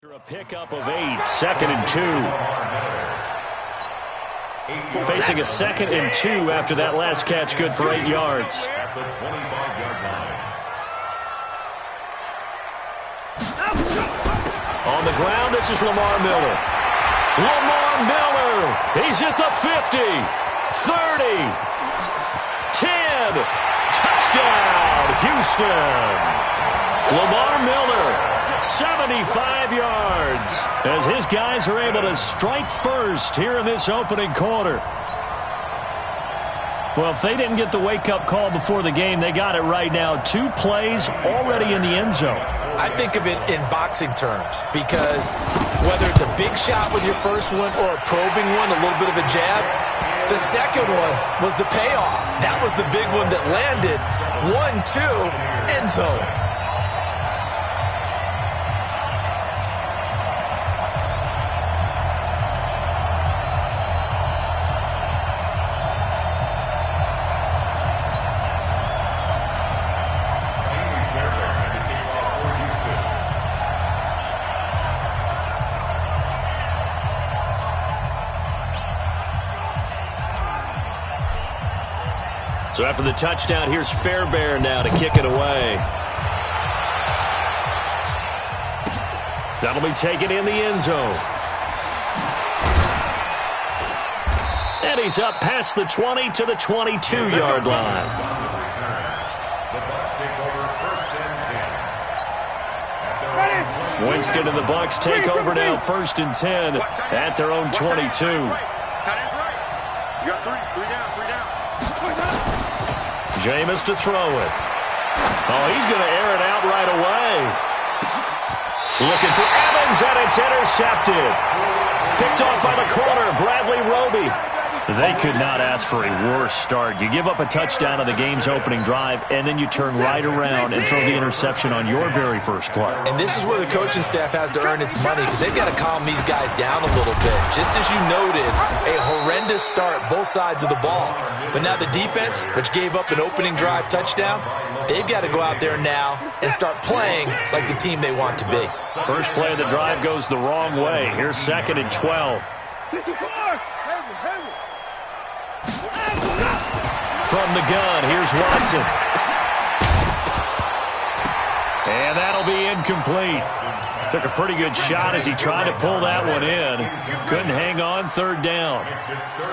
A pickup of 8, second and 2. Facing a second and 2 after that last catch, good for 8 yards. At the 25-yard line. On the ground, this is Lamar Miller. Lamar Miller, he's at the 50, 30, 10, touchdown, Houston. Lamar Miller, 75 yards, as his guys are able to strike first here in this opening quarter. Well, if they didn't get the wake-up call before the game, they got it right now. 2 plays already in the end zone. I think of it in boxing terms because whether it's a big shot with your first one or a probing one, a little bit of a jab, the second one was the payoff. That was the big one that landed. 1-2, end zone. So after the touchdown, here's Fairbairn now to kick it away. That'll be taken in the end zone. And he's up past the 20 to the 22-yard line. Winston and the Bucs take over now, 1st and 10 at their own 22. Jameis to throw it. Oh, he's going to air it out right away. Looking for Evans, and it's intercepted. Picked off by the corner, Bradley Roby. They could not ask for a worse start. You give up a touchdown on the game's opening drive, and then you turn right around and throw the interception on your very first play. And this is where the coaching staff has to earn its money because they've got to calm these guys down a little bit. Just as you noted, a horrendous start, both sides of the ball. But now the defense, which gave up an opening drive touchdown, they've got to go out there now and start playing like the team they want to be. First play of the drive goes the wrong way. Here's 2nd and 12. From the gun, here's Watson. And that'll be incomplete. Took a pretty good shot as he tried to pull that one in. Couldn't hang on, 3rd down.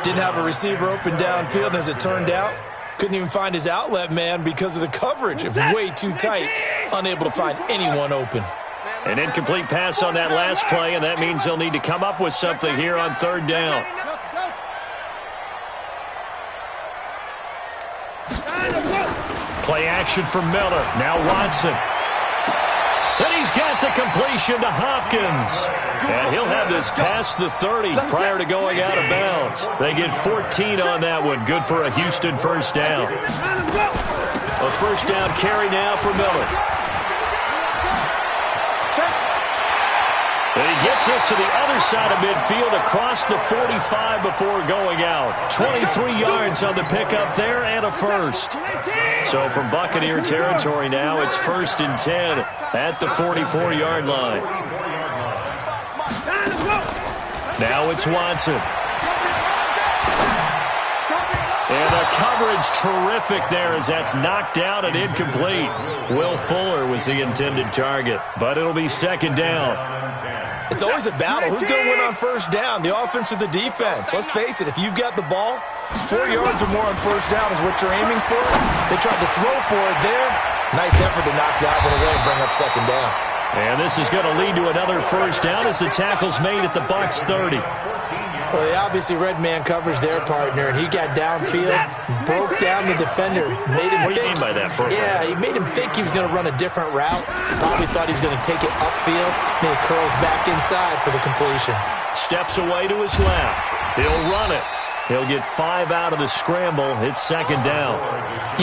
Didn't have a receiver open downfield, and as it turned out, couldn't even find his outlet man because of the coverage. It was way too tight, unable to find anyone open. An incomplete pass on that last play, and that means they'll need to come up with something here on 3rd down. Play action from Miller. Now Watson. And he's got the completion to Hopkins. And he'll have this past the 30 prior to going out of bounds. They get 14 on that one. Good for a Houston 1st down. A 1st down carry now for Miller. And he gets us to the other side of midfield across the 45 before going out. 23 yards on the pickup there and a first. So from Buccaneer territory now, it's 1st and 10 at the 44-yard line. Now it's Watson. And the coverage terrific there as that's knocked down and incomplete. Will Fuller was the intended target, but it'll be 2nd down. It's always a battle. Who's going to win on 1st down, the offense or the defense? Let's face it, if you've got the ball, 4 yards or more on 1st down is what you're aiming for. They tried to throw for it there. Nice effort to knock that one away and bring up 2nd down. And this is going to lead to another 1st down as the tackle's made at the Bucs 30. Well, they obviously red man coverage their partner, and he got downfield, broke down the defender, made him What do you mean by that, Burger? Yeah, he made him think he was going to run a different route. Probably thought he was going to take it upfield, and it curls back inside for the completion. Steps away to his left. He'll run it. He'll get 5 out of the scramble. It's 2nd down.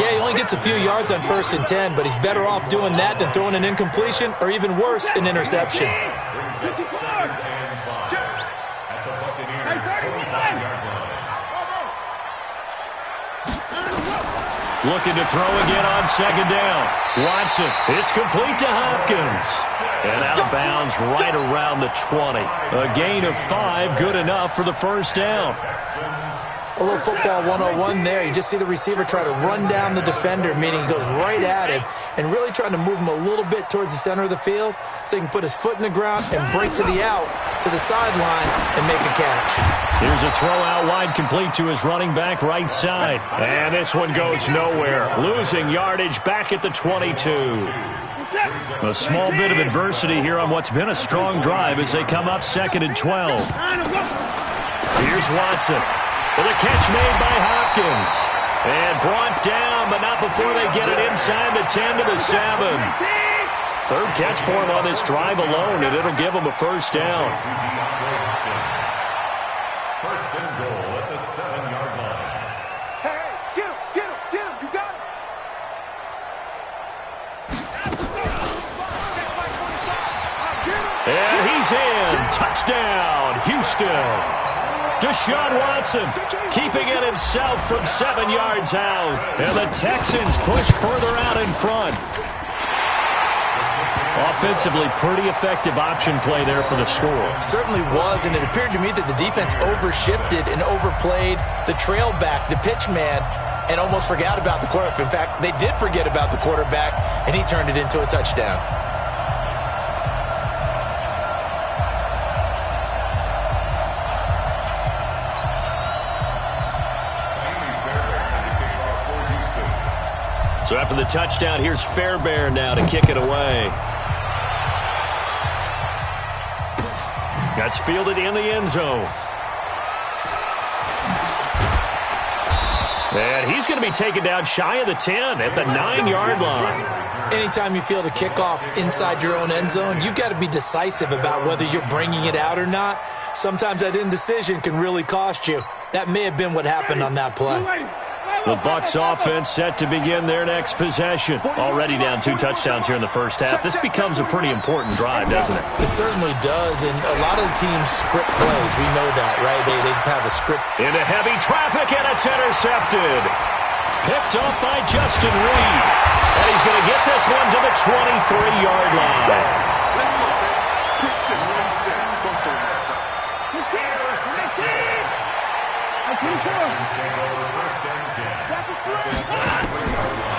Yeah, he only gets a few yards on 1st and 10, but he's better off doing that than throwing an incompletion or even worse, an interception. Looking to throw again on second down. Watson, it's complete to Hopkins. And out of bounds right around the 20. A gain of 5, good enough for the first down. A little football 101 there. You just see the receiver try to run down the defender, meaning he goes right at him and really trying to move him a little bit towards the center of the field so he can put his foot in the ground and break to the out, to the sideline, and make a catch. Here's a throw out wide, complete to his running back right side. And this one goes nowhere. Losing yardage back at the 22. A small bit of adversity here on what's been a strong drive as they come up 2nd and 12. Here's Watson. With a catch made by Hopkins. And brought down, but not before they get it inside the 10 to the 7. Third catch for him on this drive alone, and it'll give him a first down. First and goal at the 7-yard line. Hey, get him, you got him. And he's in. Touchdown, Houston. Deshaun Watson keeping it himself from 7 yards out. And the Texans push further out in front. Offensively, pretty effective option play there for the score. Certainly was, and it appeared to me that the defense overshifted and overplayed the trail back, the pitch man, and almost forgot about the quarterback. In fact, they did forget about the quarterback, and he turned it into a touchdown. So after the touchdown, here's Fairbairn now to kick it away. That's fielded in the end zone. And he's going to be taken down shy of the 10 at the 9-yard line. Anytime you field a kickoff inside your own end zone, you've got to be decisive about whether you're bringing it out or not. Sometimes that indecision can really cost you. That may have been what happened on that play. The Bucs offense set to begin their next possession. Already down 2 touchdowns here in the first half. This becomes a pretty important drive, doesn't it? It certainly does, and a lot of the teams script plays. We know that, right? They have a script. Into heavy traffic, and it's intercepted. Picked up by Justin Reed. And he's going to get this one to the 23-yard line.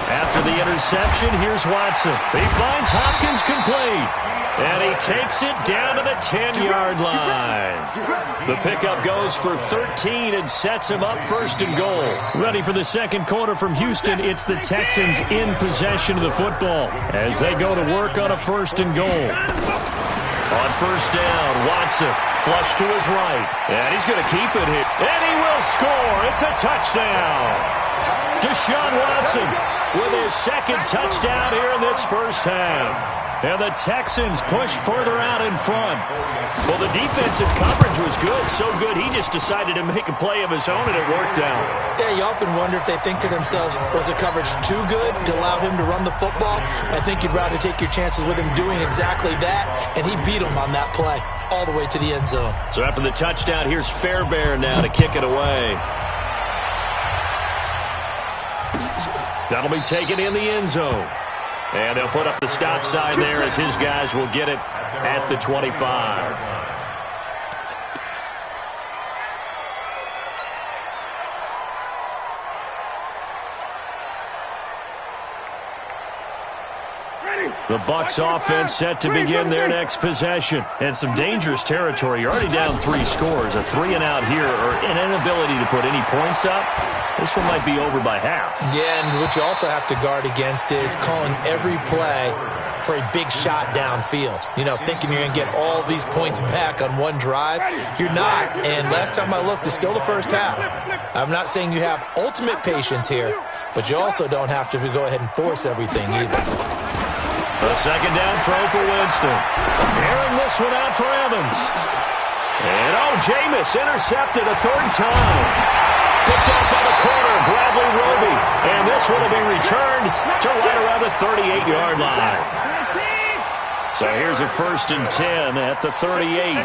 After the interception, here's Watson. He finds Hopkins complete. And he takes it down to the 10-yard line. The pickup goes for 13 and sets him up 1st and goal. Ready for the second quarter from Houston. It's the Texans in possession of the football as they go to work on a 1st and goal. On 1st down, Watson flush to his right. And he's going to keep it here. And he will score. It's a touchdown. Deshaun Watson with his 2nd touchdown here in this first half. And the Texans push further out in front. Well, the defensive coverage was good. So good, he just decided to make a play of his own, and it worked out. Yeah, you often wonder if they think to themselves, was the coverage too good to allow him to run the football? I think you'd rather take your chances with him doing exactly that, and he beat him on that play all the way to the end zone. So after the touchdown, here's Fairbairn now to kick it away. That'll be taken in the end zone. And they'll put up the stop sign there as his guys will get it at the 25. The Bucs offense set to begin their next possession. And some dangerous territory. You're already down 3 scores. A 3-and-out here, or an inability to put any points up. This one might be over by half. Yeah, and what you also have to guard against is calling every play for a big shot downfield. You know, thinking you're going to get all these points back on one drive. You're not. And last time I looked, it's still the first half. I'm not saying you have ultimate patience here, but you also don't have to go ahead and force everything either. A 2nd down throw for Winston. Airing this one out for Evans. And, Jameis intercepted a 3rd time. Picked up by the corner, Bradley Roby. And this one will be returned to right around the 38-yard line. So here's a 1st and 10 at the 38.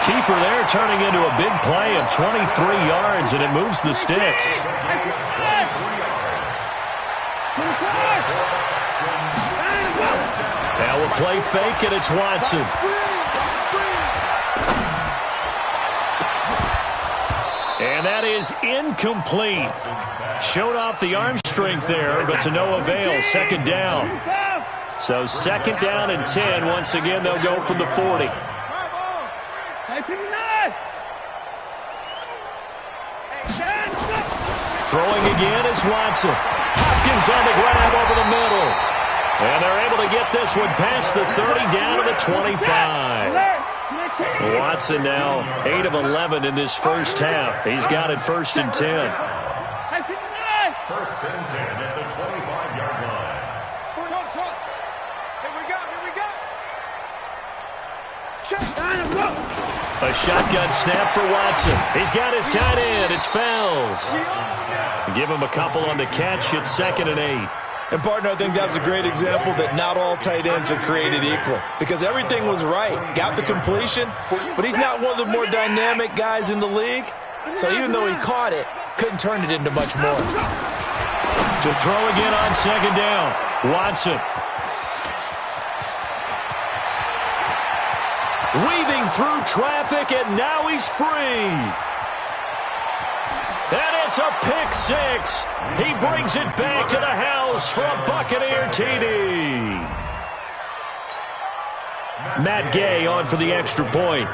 keeper there turning into a big play of 23 yards, and it moves the sticks. Now we'll play fake, and it's Watson. And that is incomplete. Showed off the arm strength there, but to no avail. Second down. So second down and 10. Once again, they'll go from the 40. Throwing again is Watson. Hopkins on the grab over the middle. And they're able to get this one past the 30 down to the 25. Watson now 8 of 11 in this first half. He's got it first and 10. First and 10 at the 25-yard line. Here we go. A shotgun snap for Watson. He's got his tight end. It's Fells. Give him a couple on the catch. It's second and 8. And, partner, I think that was a great example that not all tight ends are created equal because everything was right. Got the completion, but he's not one of the more dynamic guys in the league. So even though he caught it, couldn't turn it into much more. To throw again on second down, Watson. Weaving through traffic, and now he's free. And it's a pick six. He brings it back to the house for a Buccaneer TD. Matt Gay on for the extra point.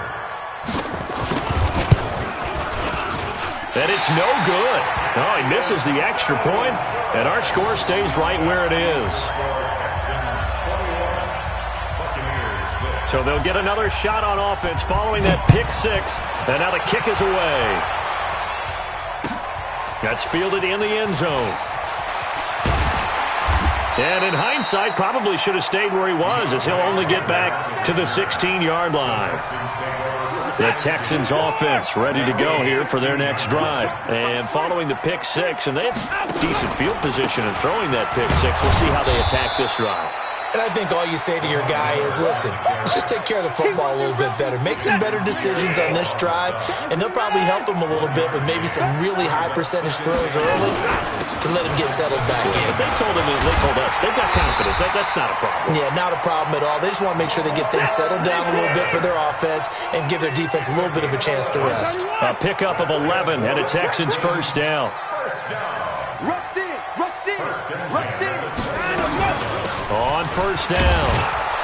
And it's no good. Oh, he misses the extra point, and our score stays right where it is. So they'll get another shot on offense following that pick six, and now the kick is away. That's fielded in the end zone. And in hindsight, probably should have stayed where he was, as he'll only get back to the 16-yard line. The Texans offense ready to go here for their next drive. And following the pick six, and they have decent field position in throwing that pick six. We'll see how they attack this drive. And I think all you say to your guy is, listen, let's just take care of the football a little bit better. Make some better decisions on this drive, and they'll probably help him a little bit with maybe some really high percentage throws early to let him get settled back in. They told us they've got confidence. That's not a problem. Yeah, not a problem at all. They just want to make sure they get things settled down a little bit for their offense and give their defense a little bit of a chance to rest. A pickup of 11 and a Texans first down. Rush in. On first down,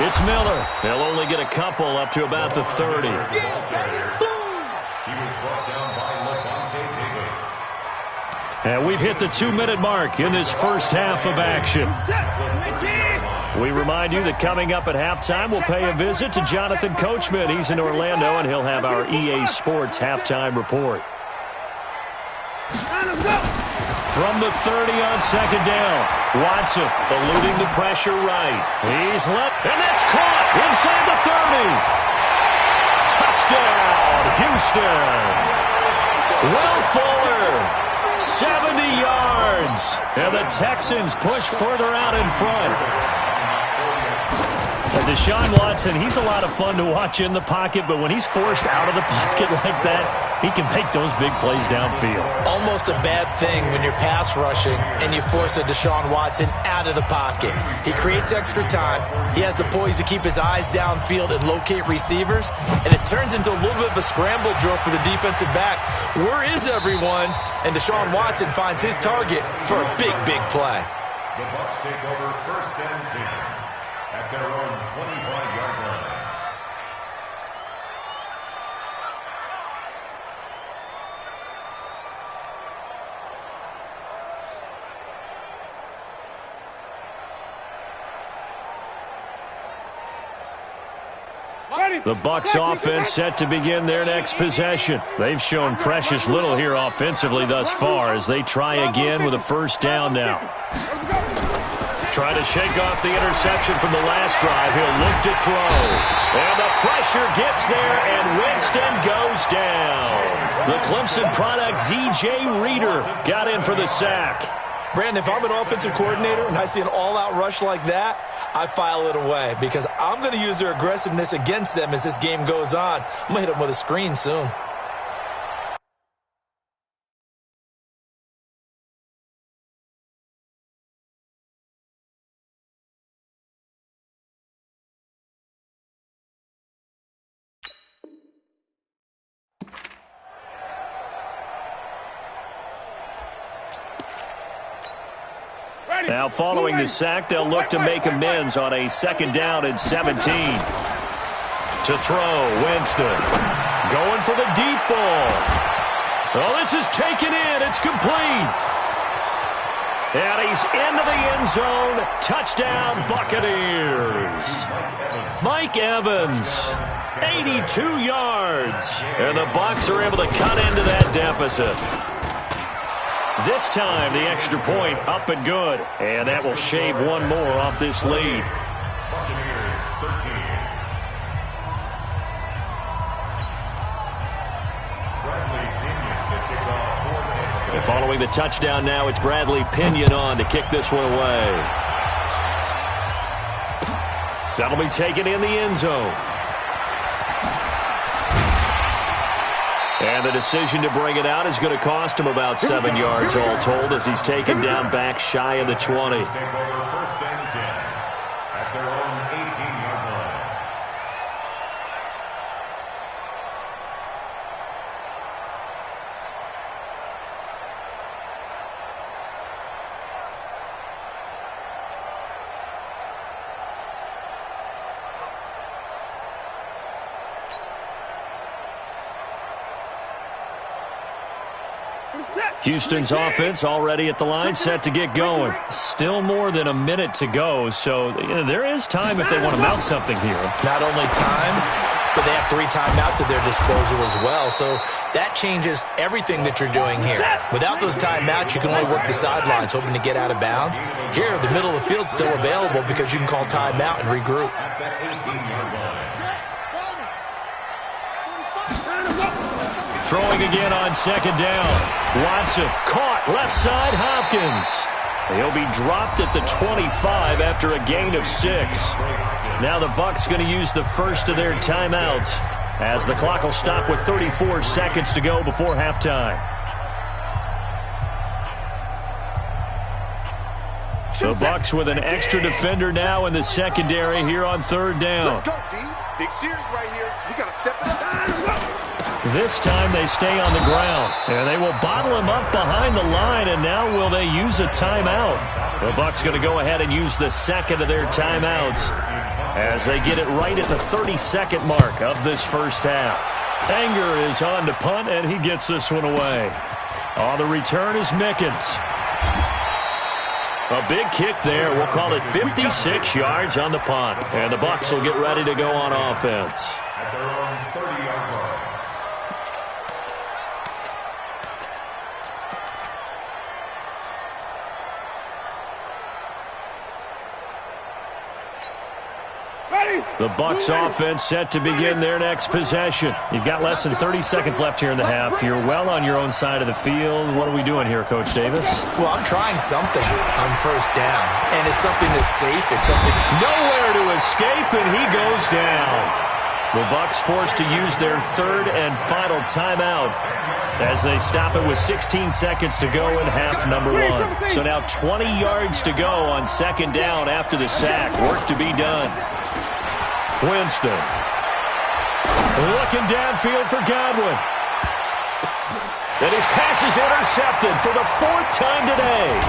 it's Miller. They'll only get a couple up to about the 30. He was brought down by Levante David. And we've hit the 2-minute mark in this first half of action. We remind you that coming up at halftime, we'll pay a visit to Jonathan Coachman. He's in Orlando, and he'll have our EA Sports halftime report. From the 30 on second down, Watson eluding the pressure right. He's left, and that's caught inside the 30. Touchdown, Houston. Will Fuller, 70 yards. And the Texans push further out in front. And Deshaun Watson, he's a lot of fun to watch in the pocket, but when he's forced out of the pocket like that, he can make those big plays downfield. Almost a bad thing when you're pass rushing and you force a Deshaun Watson out of the pocket. He creates extra time. He has the poise to keep his eyes downfield and locate receivers, and it turns into a little bit of a scramble drill for the defensive backs. Where is everyone? And Deshaun Watson finds his target for a big, big play. The Bucs take over first and 10 at their own 25-yard line. The Bucs offense set to begin their next possession. They've shown precious little here offensively thus far as they try again with a first down now. Trying to shake off the interception from the last drive. He'll look to throw. And the pressure gets there, and Winston goes down. The Clemson product, DJ Reader, got in for the sack. Brandon, if I'm an offensive coordinator and I see an all-out rush like that, I file it away because I'm going to use their aggressiveness against them as this game goes on. I'm going to hit them with a screen soon. Now following the sack, they'll look to make amends on a 2nd down and 17. To throw, Winston. Going for the deep ball. Oh, this is taken in. It's complete. And he's into the end zone. Touchdown, Buccaneers. Mike Evans, 82 yards. And the Bucs are able to cut into that deficit. This time, the extra point up and good. And that will shave one more off this lead. Buccaneers 13. Bradley Pinion to kick off for Tampa Bay. And following the touchdown now, it's Bradley Pinion on to kick this one away. That'll be taken in the end zone. And the decision to bring it out is going to cost him about 7 yards all told as he's taken down back shy of the 20. Take over 1st and 10 at their own 18-yard line. Houston's offense already at the line, set to get going. Still more than a minute to go, so there is time if they want to mount something here. Not only time, but they have 3 timeouts at their disposal as well. So that changes everything that you're doing here. Without those timeouts, you can only work the sidelines, hoping to get out of bounds. Here, the middle of the field's still available because you can call timeout and regroup. At that 18-yard line. Throwing again on 2nd down. Watson caught left side Hopkins. He'll be dropped at the 25 after a gain of 6. Now the Bucs going to use the first of their timeouts as the clock will stop with 34 seconds to go before halftime. The Bucs with an extra defender now in the secondary here on 3rd down. Let's go, D. Big series right here. We got to step it up. This time they stay on the ground, and they will bottle him up behind the line, and now will they use a timeout? The Bucs going to go ahead and use the 2nd of their timeouts as they get it right at the 30-second mark of this first half. Anger is on to punt, and he gets this one away. On the return is Mickens. A big kick there. We'll call it 56 yards on the punt, and the Bucs will get ready to go on offense. At their own 30-yard line. The Bucs offense set to begin their next possession. You've got less than 30 seconds left here in the half. You're well on your own side of the field. What are we doing here, Coach Davis? Well, I'm trying something on 1st down, and it's something that's safe. It's something nowhere to escape, and he goes down. The Bucs forced to use their 3rd and final timeout as they stop it with 16 seconds to go in half number 1. So now 20 yards to go on 2nd down after the sack. Work to be done. Winston looking downfield for Godwin. And his pass is intercepted for the 4th time today.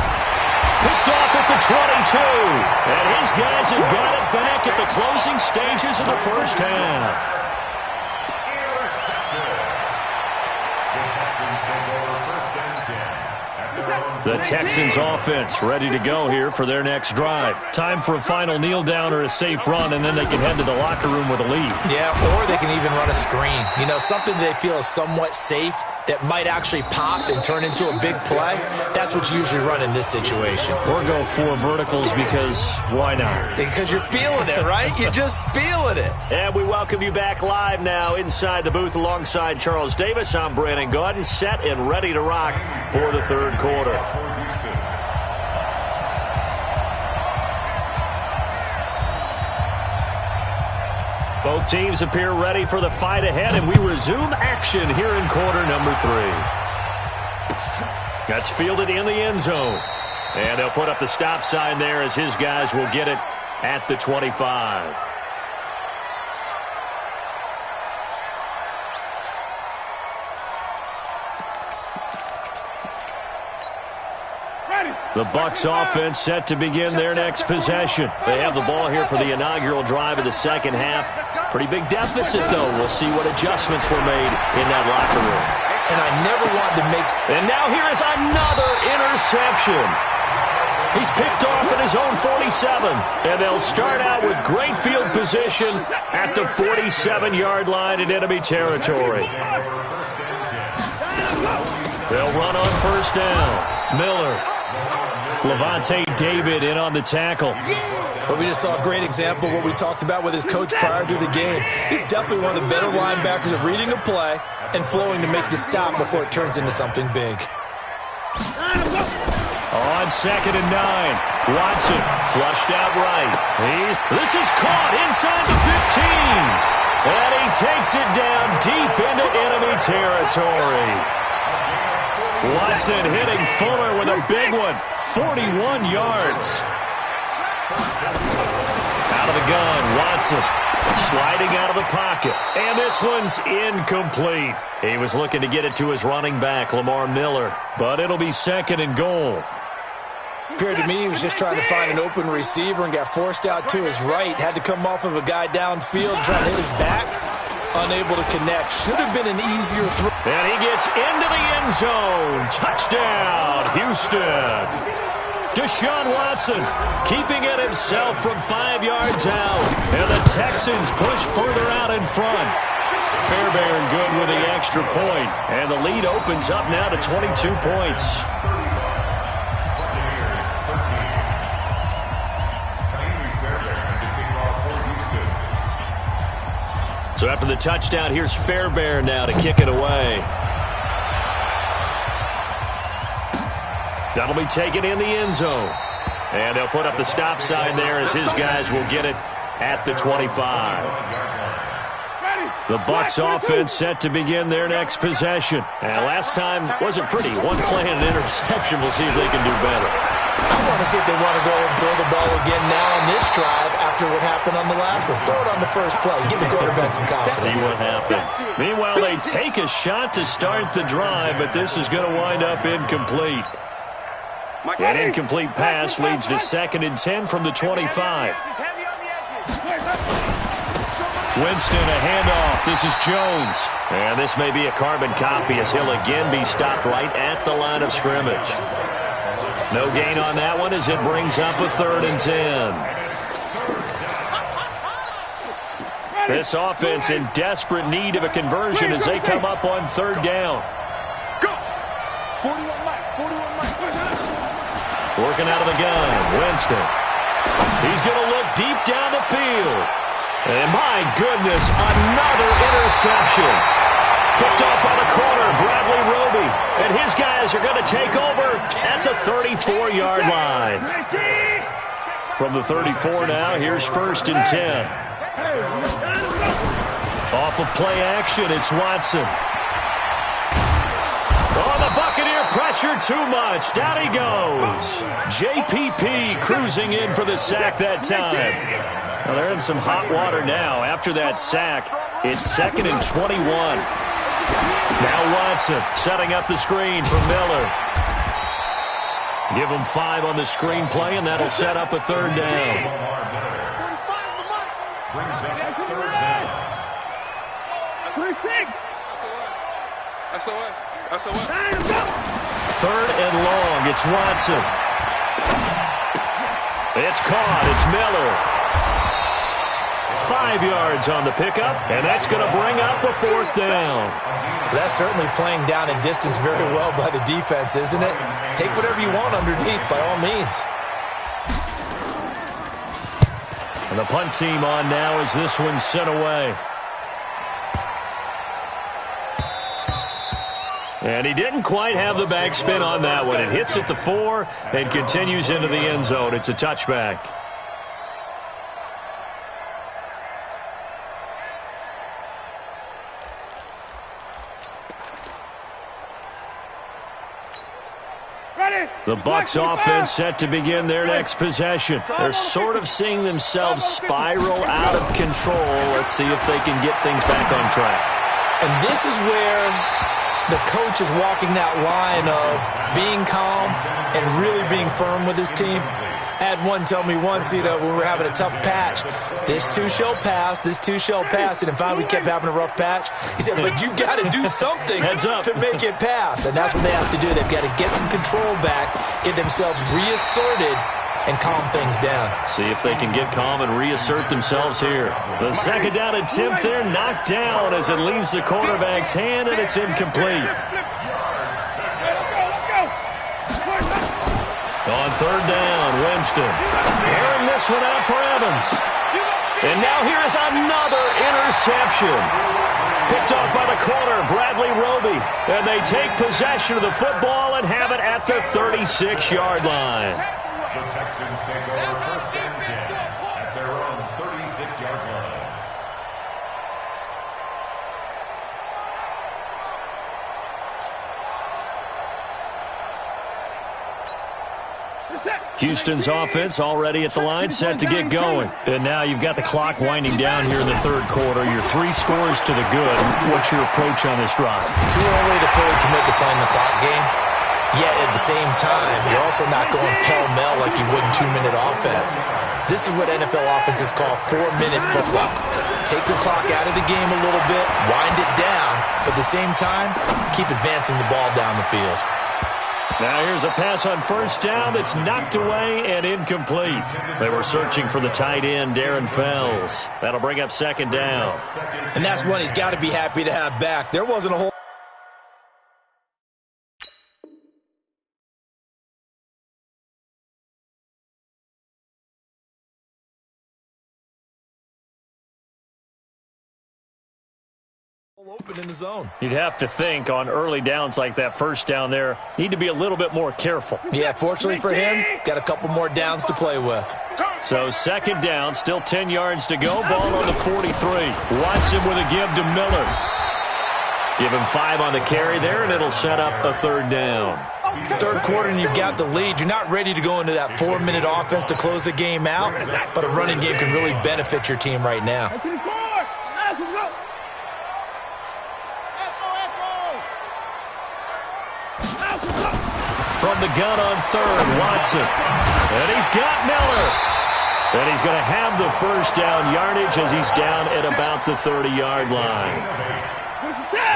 Picked off at the 22. And his guys have got it back at the closing stages of the first half. The Texans offense ready to go here for their next drive. Time for a final kneel down or a safe run, and then they can head to the locker room with a lead. Yeah, or they can even run a screen. You know, something they feel is somewhat safe that might actually pop and turn into a big play. That's what you usually run in this situation. Or go 4 verticals because why not? Because you're feeling it, right? You're just feeling it. And we welcome you back live now inside the booth alongside Charles Davis. I'm Brandon Gaudin, set and ready to rock for the 3rd quarter. Both teams appear ready for the fight ahead, and we resume action here in quarter number 3. That's fielded in the end zone. And they'll put up the stop sign there as his guys will get it at the 25. The Bucs offense set to begin their next possession. They have the ball here for the inaugural drive of the second half. Pretty big deficit, though. We'll see what adjustments were made in that locker room. And I never wanted to make... And now here is another interception. He's picked off at his own 47. And they'll start out with great field position at the 47-yard line in enemy territory. They'll run on first down. Miller. Levante David in on the tackle. But we just saw a great example of what we talked about with his coach prior to the game. He's definitely one of the better linebackers at reading a play and flowing to make the stop before it turns into something big. On 2nd and 9, Watson flushed out right. This is caught inside the 15. And he takes it down deep into enemy territory. Watson hitting Fuller with a big one. 41 yards. Out of the gun, Watson sliding out of the pocket. And this one's incomplete. He was looking to get it to his running back, Lamar Miller. But it'll be 2nd and goal. Appeared to me he was just trying to find an open receiver and got forced out to his right. Had to come off of a guy downfield trying to hit his back. Unable to connect. Should have been an easier throw. And he gets into the end zone. Touchdown, Houston. Deshaun Watson keeping it himself from 5 yards out. And the Texans push further out in front. Fairbairn good with the extra point. And the lead opens up now to 22 points. So after the touchdown, here's Fairbairn now to kick it away. That'll be taken in the end zone. And they'll put up the stop sign there as his guys will get it at the 25. The Bucs offense set to begin their next possession. And last time wasn't pretty. One play and an interception. We'll see if they can do better. I want to see if they want to go ahead and throw the ball again now on this drive after what happened on the last one. Throw it on the first play. Give the quarterback some confidence. See what happens. Meanwhile, they take a shot to start the drive, but this is going to wind up incomplete. An incomplete pass leads to 2nd and 10 from the 25. Winston, a handoff. This is Jones. And this may be a carbon copy as he'll again be stopped right at the line of scrimmage. No gain on that one as it brings up a 3rd and 10. This offense in desperate need of a conversion as they come up on 3rd down. Working out of the gun, Winston. He's going to look deep down the field. And my goodness, another interception. Picked off by the corner, Bradley Roby. And his guys are going to take over at the 34-yard line. From the 34 now, here's 1st and 10. Off of play action, it's Watson. Oh, the Buccaneer pressure too much. Down he goes. JPP cruising in for the sack that time. Well, they're in some hot water now. After that sack, it's 2nd and 21. Now Watson setting up the screen for Miller. Give him 5 on the screen play, and that'll set up a 3rd down. Brings up 3rd down. Third and long. It's Watson. It's caught. It's Miller. 5 yards on the pickup, and that's going to bring up a 4th down. That's certainly playing down and distance very well by the defense, isn't it? Take whatever you want underneath, by all means. And the punt team on now as this one's sent away. And he didn't quite have the backspin on that one. It hits at the 4 and continues into the end zone. It's a touchback. The Bucs offense set to begin their next possession. They're sort of seeing themselves spiral out of control. Let's see if they can get things back on track. And this is where the coach is walking that line of being calm and really being firm with his team. I had one tell me once, when we were having a tough patch, this too shall pass, this too shall pass. And finally we kept having a rough patch. He said, but you got to do something to make it pass. And that's what they have to do. They've got to get some control back, get themselves reasserted, and calm things down. See if they can get calm and reassert themselves here. The second down attempt there knocked down as it leaves the quarterback's hand, and it's incomplete. On third down, Winston airing this one out for Evans. And now here's another interception. Picked off by the corner, Bradley Roby. And they take possession of the football and have it at the 36-yard line. The Texans take over first and 10 at their own 36-yard line. Houston's offense already at the line, set to get going. And now you've got the clock winding down here in the third quarter. You're 3 scores to the good. What's your approach on this drive? Too early to fully commit to playing the clock game. Yet at the same time, you're also not going pell-mell like you would in 2-minute offense. This is what NFL offenses call 4-minute football. Take the clock out of the game a little bit, wind it down, but at the same time, keep advancing the ball down the field. Now here's a pass on first down that's knocked away and incomplete. They were searching for the tight end, Darren Fells. That'll bring up second down. And that's one he's got to be happy to have back. There wasn't a whole open in the zone. You'd have to think on early downs like that first down there, need to be a little bit more careful. Yeah, fortunately for him, got a couple more downs to play with. So second down, still 10 yards to go. Ball on the 43. Watson with a give to Miller. Give him 5 on the carry there, and it'll set up a third down. Third quarter, and you've got the lead. You're not ready to go into that 4-minute offense to close the game out, but a running game can really benefit your team right now. From the gun on third, Watson. And he's got Miller. And he's going to have the first down yardage as he's down at about the 30-yard line.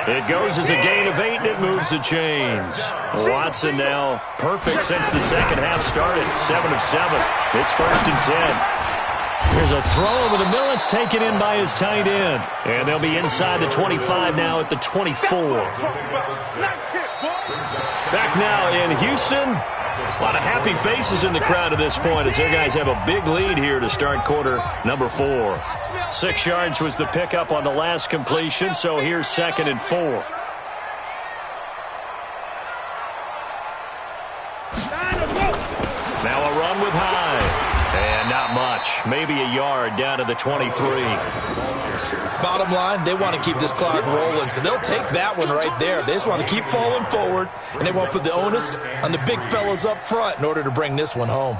It goes as a gain of 8, and it moves the chains. Watson now perfect since the second half started. 7 of 7. It's first and 10. Here's a throw over the middle. It's taken in by his tight end. And they'll be inside the 25 now at the 24. Back now in Houston. A lot of happy faces in the crowd at this point as their guys have a big lead here to start quarter number 4. 6 yards was the pickup on the last completion, so here's second and 4. Now a run with Hyde. And not much. Maybe a yard down to the 23. Bottom line, they want to keep this clock rolling, so they'll take that one right there. They just want to keep falling forward, and they want to put the onus on the big fellas up front in order to bring this one home.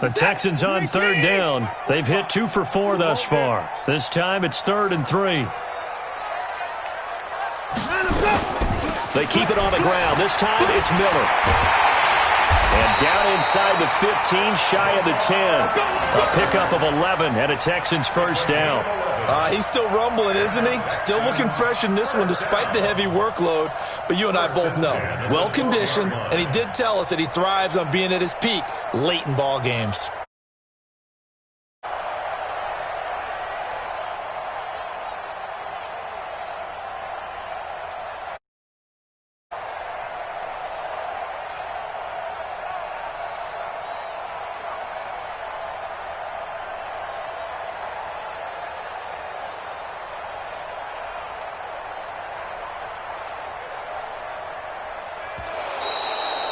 The Texans on third down. They've hit 2 for 4 thus far. This time it's 3rd and 3. They keep it on the ground. This time it's Miller. And down inside the 15, shy of the 10. A pickup of 11 and a Texans first down. He's still rumbling, isn't he? Still looking fresh in this one despite the heavy workload. But you and I both know, well-conditioned, and he did tell us that he thrives on being at his peak late in ball games.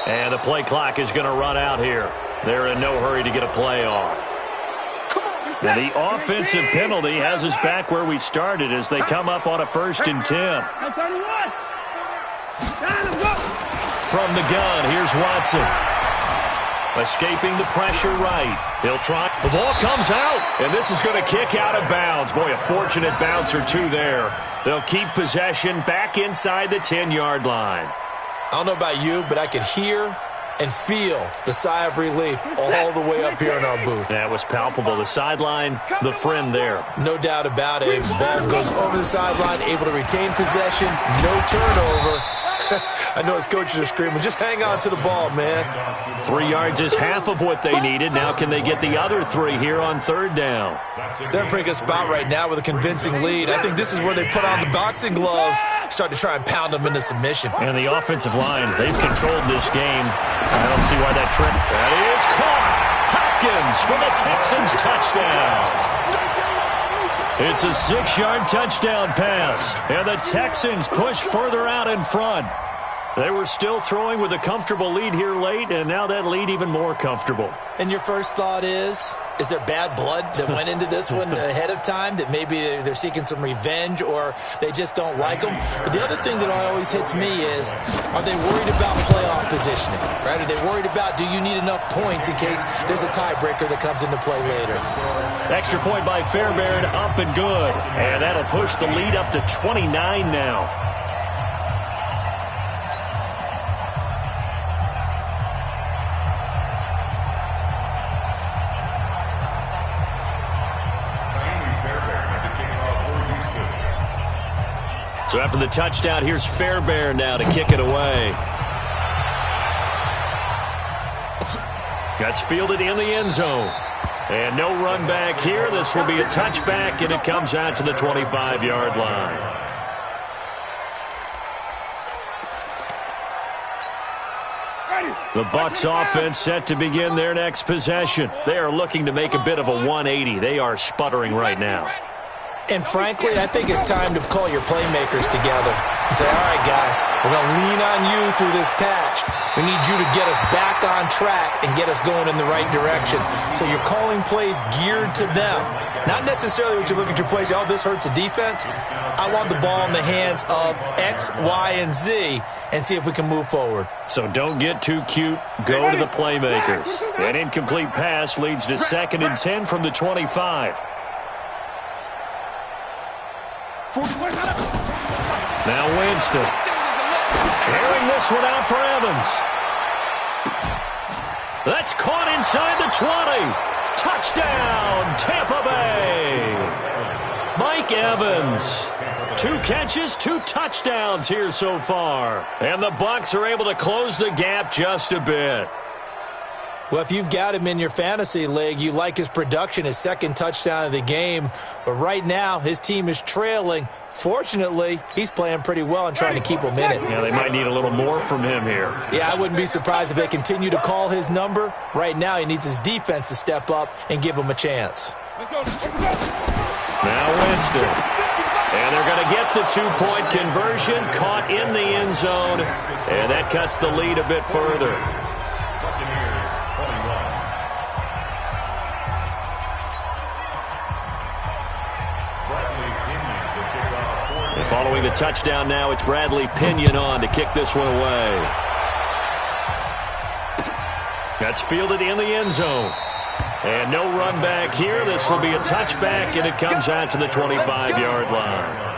And the play clock is going to run out here. They're in no hurry to get a play off. And the offensive penalty has us back where we started as they come up on a 1st and 10. From the gun, here's Watson. Escaping the pressure right. He'll try. The ball comes out, and this is going to kick out of bounds. Boy, a fortunate bounce or two there. They'll keep possession back inside the 10-yard line. I don't know about you, but I could hear and feel the sigh of relief all the way up here in our booth. That was palpable. The sideline, the friend there. No doubt about it. The ball goes over the sideline, able to retain possession, no turnover. I know his coaches are screaming, just hang on to the ball, man. 3 yards is half of what they needed. Now can they get the other 3 here on 3rd down? They're in a pretty good spot right now with a convincing lead. I think this is where they put on the boxing gloves, start to try and pound them into submission. And the offensive line, they've controlled this game. I don't see why that trip. That is caught. Hopkins for the Texans touchdown. It's a 6-yard touchdown pass. And the Texans push further out in front. They were still throwing with a comfortable lead here late, and now that lead even more comfortable. And your first thought is there bad blood that went into this one ahead of time, that maybe they're seeking some revenge or they just don't like them? But the other thing that always hits me is, are they worried about playoff positioning, right? Are they worried about, do you need enough points in case there's a tiebreaker that comes into play later? Extra point by Fairbairn, up and good. And that'll push the lead up to 29 now. So after the touchdown, here's Fairbairn now to kick it away. That's fielded in the end zone. And no run back here. This will be a touchback, and it comes out to the 25-yard line. The Bucs offense set to begin their next possession. They are looking to make a bit of a 180. They are sputtering right now. And frankly, I think it's time to call your playmakers together and say, all right, guys, we're going to lean on you through this patch. We need you to get us back on track and get us going in the right direction. So you're calling plays geared to them. Not necessarily what you look at your plays, oh, this hurts the defense. I want the ball in the hands of X, Y, and Z and see if we can move forward. So don't get too cute. Go to the playmakers. An incomplete pass leads to 2nd and 10 from the 25. Now Winston. Airing this one out for Evans. That's caught inside the 20. Touchdown, Tampa Bay. Mike Evans. 2 catches, 2 touchdowns here so far. And the Bucs are able to close the gap just a bit. Well, if you've got him in your fantasy league, you like his production, his 2nd touchdown of the game. But right now, his team is trailing. Fortunately, he's playing pretty well and trying to keep him in it. Yeah, they might need a little more from him here. Yeah, I wouldn't be surprised if they continue to call his number. Right now, he needs his defense to step up and give him a chance. Now Winston. And they're going to get the 2-point conversion, caught in the end zone. And that cuts the lead a bit further. Following the touchdown now, it's Bradley Pinion on to kick this one away. That's fielded in the end zone. And no run back here. This will be a touchback, and it comes out to the 25-yard line.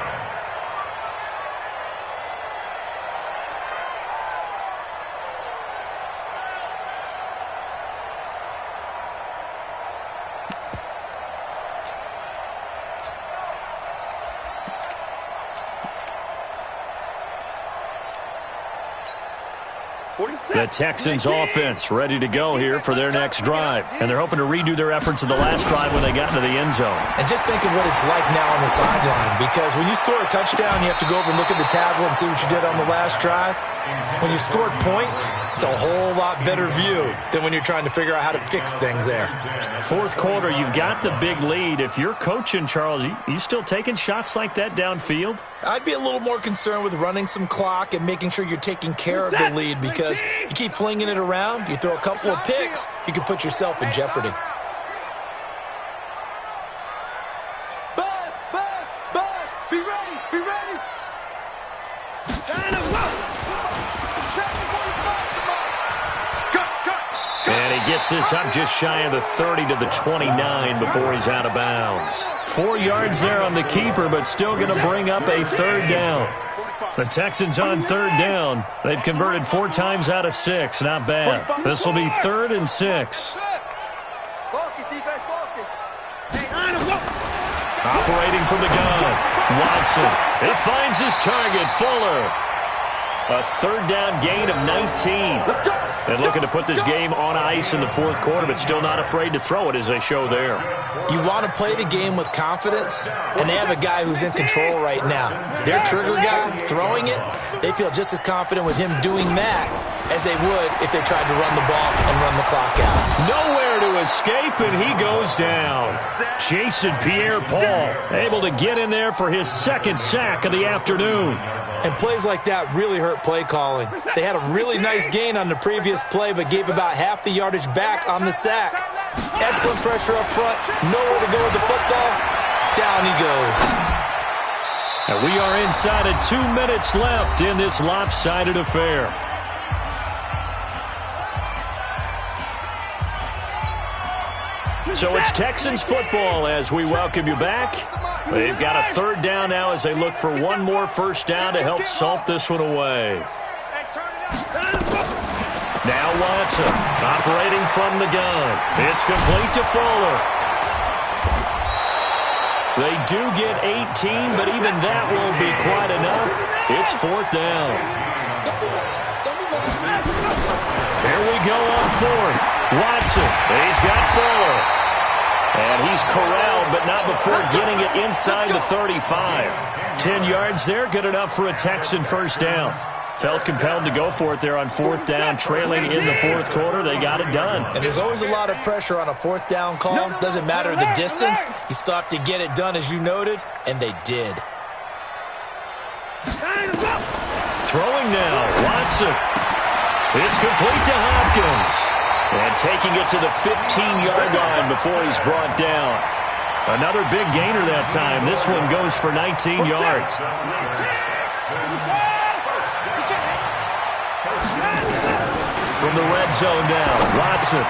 The Texans offense ready to go here for their next drive. And they're hoping to redo their efforts in the last drive when they got into the end zone. And just think of what it's like now on the sideline, because when you score a touchdown, you have to go over and look at the tablet and see what you did on the last drive. When you scored points, it's a whole lot better view than when you're trying to figure out how to fix things there. 4th quarter, you've got the big lead. If you're coaching, Charles, you still taking shots like that downfield? I'd be a little more concerned with running some clock and making sure you're taking care of the lead, because you keep flinging it around, you throw a couple of picks, you can put yourself in jeopardy. Picks this up just shy of the 30 to the 29 before he's out of bounds. 4 yards there on the keeper, but still going to bring up a third down. The Texans on third down. They've converted 4 times out of 6. Not bad. This will be 3rd and 6. Operating from the gun, Watson. It finds his target, Fuller. A third down gain of 19. And looking to put this game on ice in the 4th quarter, but still not afraid to throw it as they show there. You want to play the game with confidence, and they have a guy who's in control right now. Their trigger guy, throwing it, they feel just as confident with him doing that as they would if they tried to run the ball and run the clock out. Nowhere to escape, and he goes down. Jason Pierre-Paul able to get in there for his 2nd sack of the afternoon. And plays like that really hurt play calling. They had a really nice gain on the previous play, but gave about half the yardage back on the sack. Excellent pressure up front. Nowhere to go with the football. Down he goes. And we are inside of 2 minutes left in this lopsided affair. So it's Texans football as we welcome you back. They've got a third down now as they look for one more first down to help salt this one away. Now Watson operating from the gun. It's complete to Fuller. They do get 18, but even that won't be quite enough. It's 4th down. Here we go on 4th. Watson, he's got Fuller. And he's corralled, but not before getting it inside the 35. 10 yards there, good enough for a Texan first down. Felt compelled to go for it there on 4th down, trailing in the 4th quarter. They got it done. And there's always a lot of pressure on a 4th down call. Doesn't matter the distance. You still have to get it done, as you noted, and they did. Throwing now, Watson. It's complete to Hopkins. And taking it to the 15-yard line before he's brought down. Another big gainer that time. This one goes for 19 yards. From the red zone now, Watson.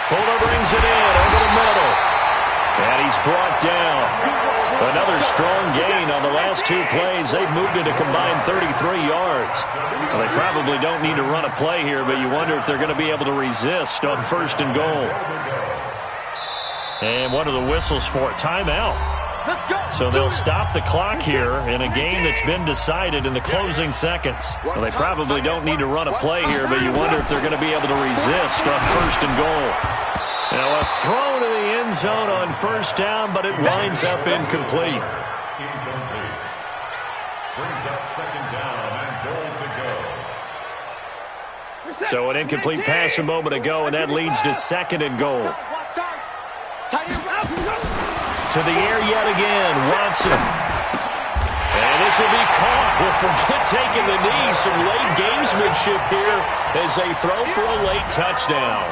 Fuller brings it in over the middle. And he's brought down. Another strong gain on the last 2 plays. They've moved it a combined 33 yards. Well, they probably don't need to run a play here, but you wonder if they're going to be able to resist on 1st and goal. And one of the whistles for it, timeout. So they'll stop the clock here in a game that's been decided in the closing seconds. Well, they probably don't need to run a play here, but you wonder if they're going to be able to resist on 1st and goal. Now a throw to the end zone on 1st down, but it winds up incomplete. Brings up 2nd down and goal to go. So an incomplete pass a moment ago, and that leads to 2nd and goal. To the air yet again, Watson. And this will be caught. Well, forget taking the knee. Some late gamesmanship here as they throw for a late touchdown.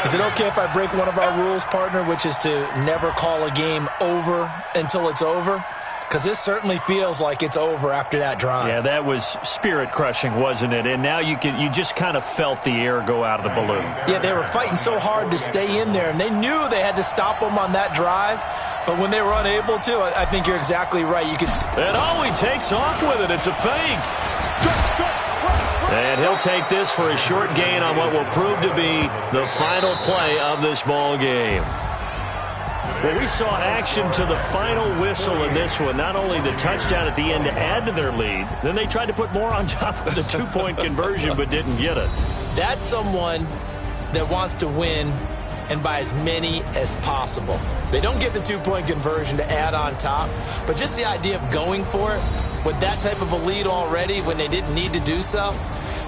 Is it okay if I break one of our rules, partner, which is to never call a game over until it's over? Because this certainly feels like it's over after that drive. Yeah, that was spirit-crushing, wasn't it? And now you just kind of felt the air go out of the balloon. Yeah, they were fighting so hard to stay in there, and they knew they had to stop them on that drive. But when they were unable to, I think you're exactly right. You could see. And he takes off with it. It's a fake. And he'll take this for a short gain on what will prove to be the final play of this ball game. Well, we saw action to the final whistle in this one. Not only the touchdown at the end to add to their lead, then they tried to put more on top of the 2-point conversion but didn't get it. That's someone that wants to win and by as many as possible. They don't get the 2-point conversion to add on top, but just the idea of going for it with that type of a lead already when they didn't need to do so,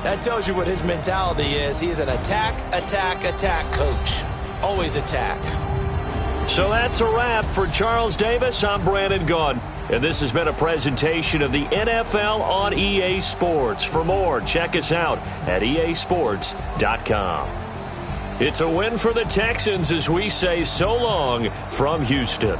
that tells you what his mentality is. He is an attack, attack, attack coach. Always attack. So that's a wrap for Charles Davis. I'm Brandon Gaudin, and this has been a presentation of the NFL on EA Sports. For more, check us out at easports.com. It's a win for the Texans as we say so long from Houston.